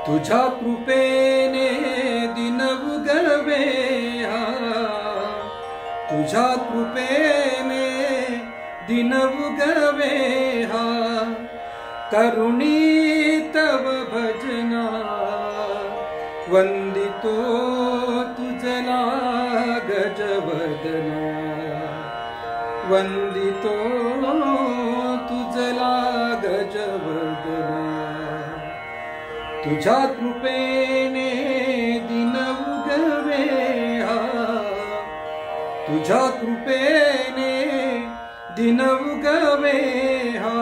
तुझ्या कृपेने दिन उगवे हा, तुझ्या कृपेने दिन उगवे हा, करुणी तव भजना वंदितो तुझला गजवदना, वंदितो तुझला गजवदना। तुझ्या कृपेने दिन उगवे हा, तुझ्या कृपेने दिन उगवे हा,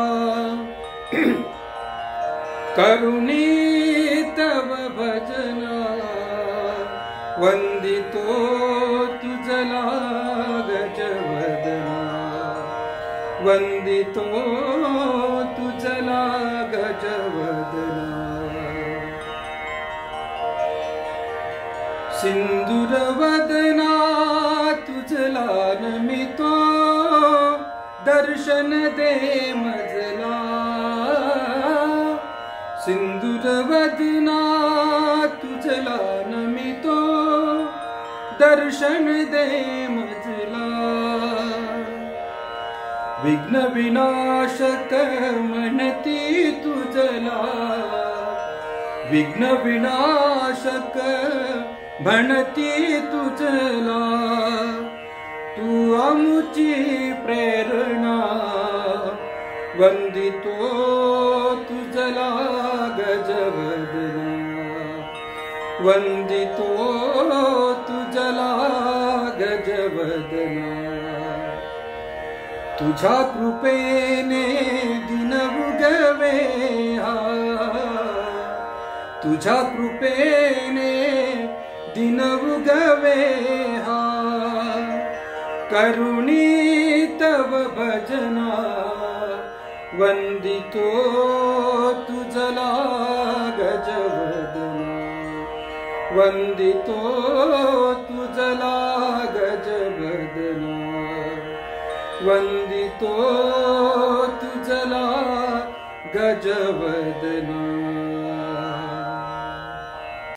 करुणी तव भजना वंदितो तुझला गजवदना, वंदितो तुझला गजवदना। सिंदूरवदना तुझला नमितो, दर्शन दे मजला। सिंदूरवदना तुझला नमितो, दर्शन दे मजला। विघ्न विनाशक म्हणती तुझला, विघ्न विनाशक म्हणती तुझला। तू आमुची प्रेरणा वंदितो तुझला गजवदना, वंदितो तुझला गजवदना। तुझ्या कृपेने दिन उगवे हा, तुझ्या कृपेने दिन उगवे हा, करुणी तव भजना वंदितो तुझला गजवदना, वंदितो तुझला गजवदना, वंदितो तुझला गजवदना।